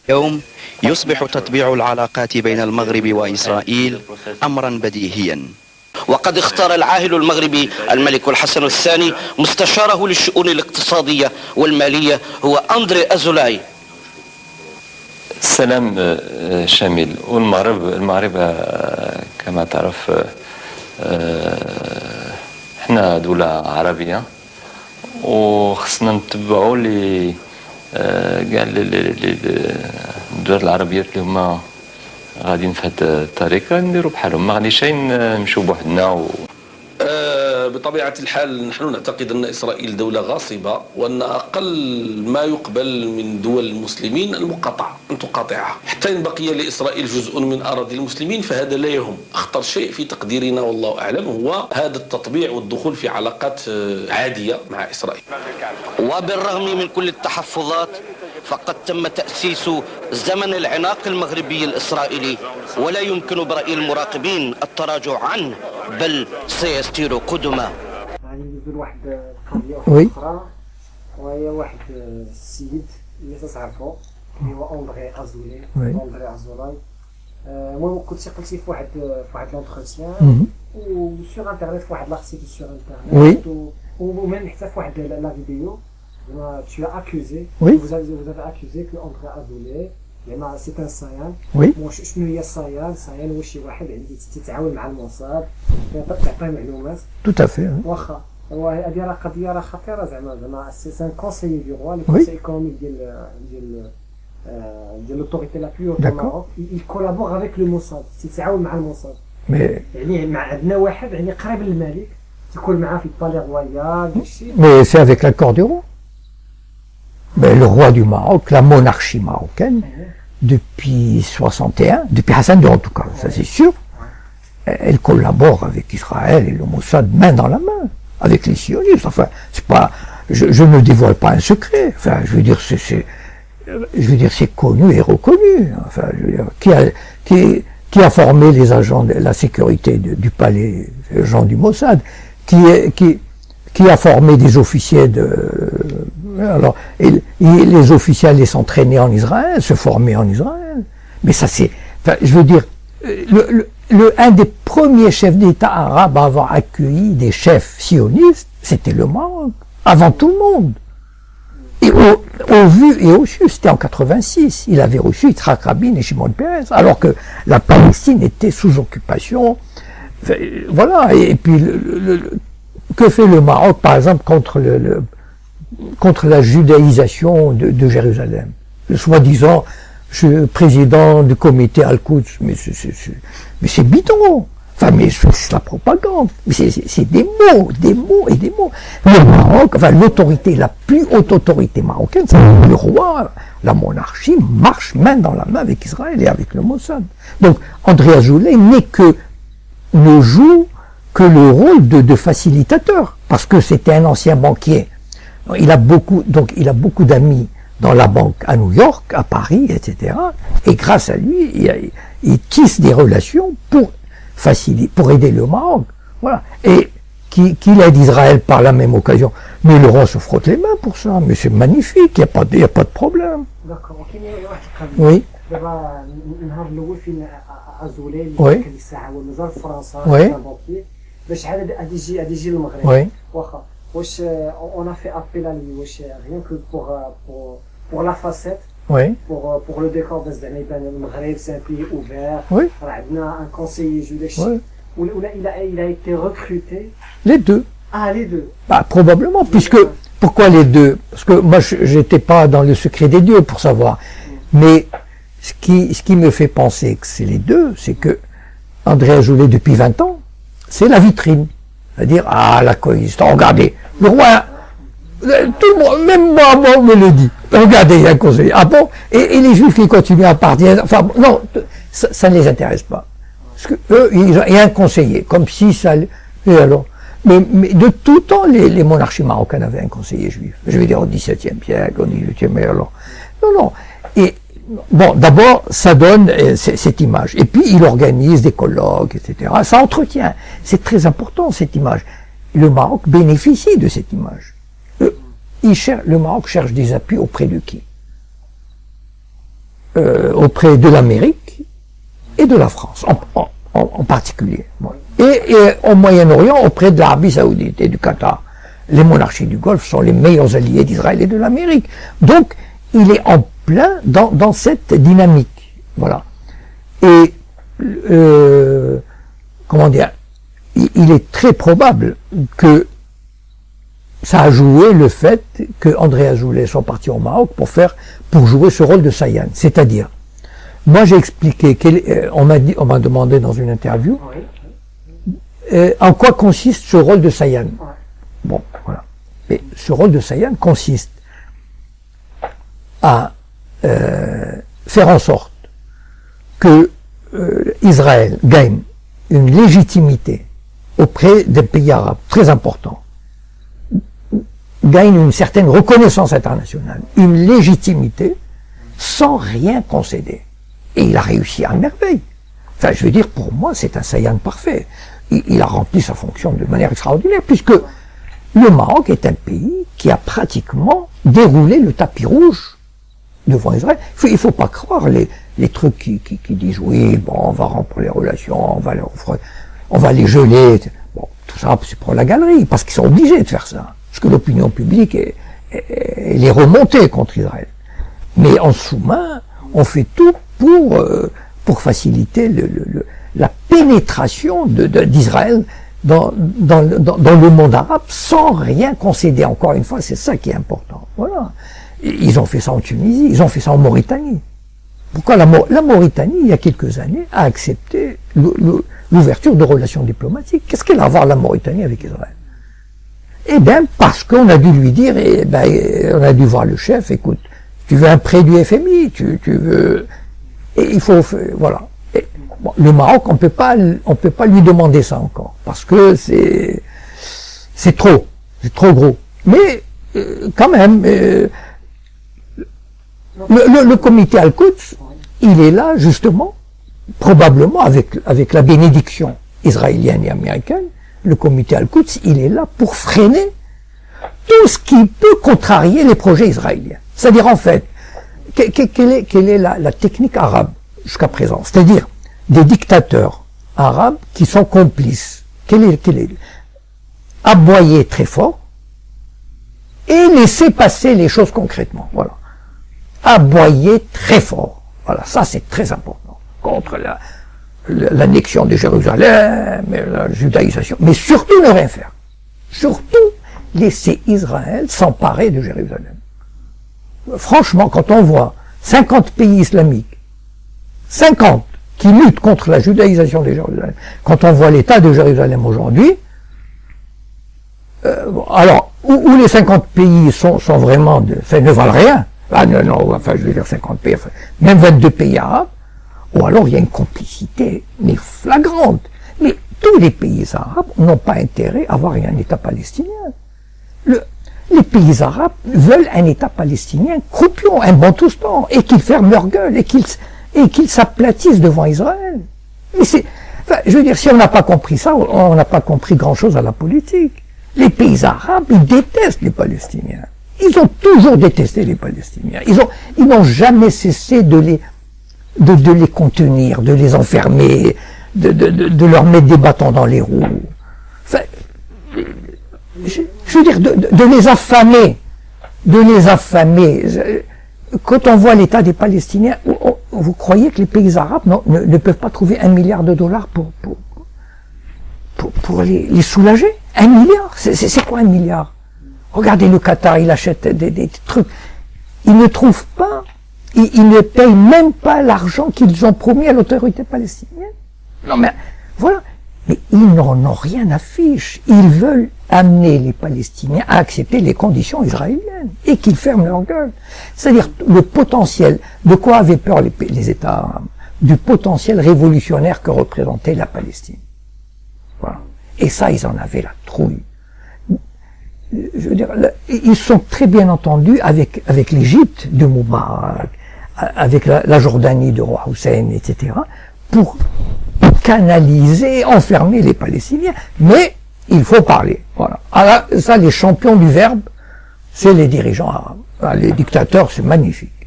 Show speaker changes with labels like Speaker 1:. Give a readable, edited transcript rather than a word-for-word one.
Speaker 1: اليوم يصبح تطبيع العلاقات بين المغرب وإسرائيل أمرا بديهيا.
Speaker 2: وقد اختار العاهل المغربي الملك الحسن الثاني مستشاره للشؤون الاقتصادية والمالية هو أندري أزولاي.
Speaker 3: السلام شامل. والمغرب كما تعرف احنا دولة عربية وخصنا نتبعوا كاع الدول العربيات اللي هما غاديين في هذا الطريق نديروا بحالهم، ما غاديش نمشيو بوحدنا
Speaker 4: بطبيعة الحال نحن نعتقد أن إسرائيل دولة غاصبة، وأن أقل ما يقبل من دول المسلمين المقاطعة، أن تقاطعها. حتى إن بقي لإسرائيل جزء من أراضي المسلمين فهذا لا يهم. أخطر شيء في تقديرنا والله أعلم هو هذا التطبيع والدخول في علاقات عادية مع إسرائيل.
Speaker 2: وبالرغم من كل التحفظات فقد تم تأسيس زمن العناق المغربي الإسرائيلي، ولا يمكن برأي المراقبين التراجع عنه بل سيسير قدما.
Speaker 5: يعني ندير واحد القضية أخرى وهي واحد السيد اللي تعرفو اللي هو أندري أزولاي. المهم كنتي قلتي في واحد لونتروتيان وسور انترنت في واحد لارتيكل سور انترنت ومن حتى في واحد لا فيديو tu as accusé, vous avez accusé que André Azoulay c'est un sayan. شنو هي الصيان؟ صيان هو شي واحد اللي تتعاون مع الموساد تعطيه معلومات.
Speaker 6: Tout à fait.
Speaker 5: واخا هو هذه راه قضيه راه خطيره زعما سي ان كونسيي دو روا لو كونسيي ايكونوميك ديال لوتوريتي لا بلو au Maroc. il collabore avec le Mossad, تتعاون مع الموساد. يعني مع عندنا واحد يعني قريب للملك تكون معاه في البالي رويال داكشي.
Speaker 6: Mais c'est avec l'accord du roi. Mais le roi du Maroc, la monarchie marocaine, depuis 61, depuis Hassan II en tout cas, ça c'est sûr, elle collabore avec Israël et le Mossad main dans la main, avec les sionistes. Enfin, c'est pas, je ne dévoile pas un secret. Enfin, je veux dire, c'est connu et reconnu. Enfin, je veux dire, qui a formé les agents de la sécurité du palais, les gens du Mossad, qui a formé des officiers alors, et les officiels les s'entraînaient en Israël, se formaient en Israël. Mais ça c'est, enfin, je veux dire, un des premiers chefs d'État arabes à avoir accueilli des chefs sionistes, c'était le Maroc, avant tout le monde. Et au vu et au su, c'était en 86, il avait reçu Yitzhak Rabin et Shimon Peres, alors que la Palestine était sous occupation. Voilà, et puis que fait le Maroc, par exemple, contre la judaïsation de Jérusalem? Le soi-disant président du comité Al-Quds, mais c'est bidon. Enfin, mais c'est la propagande. Mais c'est des mots et des mots. Le Maroc, enfin, l'autorité, la plus haute autorité marocaine, c'est le roi. La monarchie marche main dans la main avec Israël et avec le Mossad. Donc, André Azoulay ne joue que le rôle de facilitateur, parce que c'était un ancien banquier. Il a beaucoup d'amis dans la banque à New York, à Paris, etc. Et grâce à lui, il tisse des relations pour aider le Maroc. Voilà. Et qu'il aide Israël par la même occasion. Mais Laurent se frotte les mains pour ça. Mais c'est magnifique, il n'y a pas de problème.
Speaker 5: D'accord.
Speaker 6: Oui.
Speaker 5: باش عاد غادي يجي للمغرب. واخا واش on a fait appel à lui واش rien que pour la facette. pour le décor باش زعما يبان المغرب c'est un pays ouvert. راه عندنا un conseiller juif. ولا il a été recruté.
Speaker 6: Les deux.
Speaker 5: Ah, les deux.
Speaker 6: Bah probablement, puisque pourquoi les deux? Parce que moi j'étais pas dans le secret des dieux pour savoir. Mais ce qui me fait penser que c'est les deux, c'est que André Azoulay depuis 20 ans, c'est la vitrine. C'est-à-dire, la coïncidence, regardez, le roi, tout le monde, même moi, on me le dit. Regardez, il y a un conseiller. Ah bon? Et les juifs qui continuent à partir, enfin, non, ça ne les intéresse pas. Parce que eux, il y a un conseiller, comme si ça, et alors, mais de tout temps, les monarchies marocaines avaient un conseiller juif. Je veux dire, au XVIIe siècle, au XVIIIe, mais alors, non. Et, bon, d'abord, ça donne cette image. Et puis, il organise des colloques, etc. Ça entretient. C'est très important, cette image. Le Maroc bénéficie de cette image. Le Maroc cherche des appuis auprès de qui? auprès de l'Amérique et de la France, en particulier. Et au Moyen-Orient, auprès de l'Arabie Saoudite et du Qatar. Les monarchies du Golfe sont les meilleurs alliés d'Israël et de l'Amérique. Donc, il est en plein dans cette dynamique. Voilà. Et, comment dire, il est très probable que ça a joué le fait que André Azoulay soit parti au Maroc pour jouer ce rôle de Sayan. C'est-à-dire, moi j'ai expliqué, on m'a demandé dans une interview, en quoi consiste ce rôle de Sayan. Bon, voilà. Et ce rôle de Sayan consiste à faire en sorte que Israël gagne une légitimité auprès des pays arabes très importants, gagne une certaine reconnaissance internationale, une légitimité, sans rien concéder. Et il a réussi à merveille. Enfin, je veux dire, pour moi, c'est un Sayan parfait. Il a rempli sa fonction de manière extraordinaire, puisque le Maroc est un pays qui a pratiquement déroulé le tapis rouge devant Israël. Il faut pas croire les trucs qui disent oui, bon, on va rompre les relations, on va les geler. Bon, tout ça, c'est pour la galerie, parce qu'ils sont obligés de faire ça. Parce que l'opinion publique elle est remontée contre Israël. Mais en sous-main, on fait tout pour faciliter la pénétration d'Israël dans le monde arabe sans rien concéder. Encore une fois, c'est ça qui est important. Voilà. Ils ont fait ça en Tunisie, ils ont fait ça en Mauritanie. Pourquoi la Mauritanie, il y a quelques années, a accepté l'ouverture de relations diplomatiques? Qu'est-ce qu'elle a à voir la Mauritanie avec Israël? Eh bien, parce qu'on a dû lui dire, on a dû voir le chef, écoute, tu veux un prêt du FMI, tu veux, et il faut, voilà. Et, bon, le Maroc, on peut pas lui demander ça encore, parce que c'est trop gros. Mais, quand même, le comité Al-Quds, il est là, justement, probablement avec la bénédiction israélienne et américaine. Le comité Al-Quds, il est là pour freiner tout ce qui peut contrarier les projets israéliens. C'est-à-dire, en fait, quelle est la technique arabe jusqu'à présent? C'est-à-dire, des dictateurs arabes qui sont complices. Quel est aboyer très fort et laisser passer les choses concrètement. Voilà. Aboyer très fort. Voilà, ça c'est très important. Contre l'annexion de Jérusalem, la judaïsation, mais surtout ne rien faire. Surtout laisser Israël s'emparer de Jérusalem. Franchement, quand on voit 50 pays islamiques, 50 qui luttent contre la judaïsation de Jérusalem, quand on voit l'état de Jérusalem aujourd'hui, alors, où les 50 pays sont vraiment, ne valent rien, ah non, enfin je veux dire 50 pays, enfin, même 22 pays arabes, ou alors il y a une complicité, mais flagrante. Mais tous les pays arabes n'ont pas intérêt à avoir un État palestinien. Les pays arabes veulent un État palestinien croupion, un bantoustan, et qu'ils ferment leur gueule, et qu'ils s'aplatissent devant Israël. Mais enfin, je veux dire, si on n'a pas compris ça, on n'a pas compris grand-chose à la politique. Les pays arabes, ils détestent les Palestiniens. Ils ont toujours détesté les Palestiniens. Ils n'ont jamais cessé de les contenir, de les enfermer, de leur mettre des bâtons dans les roues. Enfin, je veux dire, de les affamer. Quand on voit l'état des Palestiniens, vous croyez que les pays arabes ne peuvent pas trouver $1 milliard pour les soulager? 1 milliard? C'est quoi 1 milliard? Regardez le Qatar, il achète des trucs. Ils ne trouvent pas, ils ne payent même pas l'argent qu'ils ont promis à l'autorité palestinienne. Non mais, voilà. Mais ils n'en ont rien à fiche. Ils veulent amener les Palestiniens à accepter les conditions israéliennes et qu'ils ferment leur gueule. C'est-à-dire le potentiel, de quoi avaient peur les États arabes? Du potentiel révolutionnaire que représentait la Palestine. Voilà. Et ça, ils en avaient la trouille. Je veux dire, ils sont très bien entendus avec l'Égypte de Moubarak, avec la Jordanie de Roi Hussein, etc., pour canaliser, enfermer les Palestiniens. Mais il faut parler. Voilà. Alors, ça, les champions du verbe, c'est les dirigeants arabes. Les dictateurs, c'est magnifique.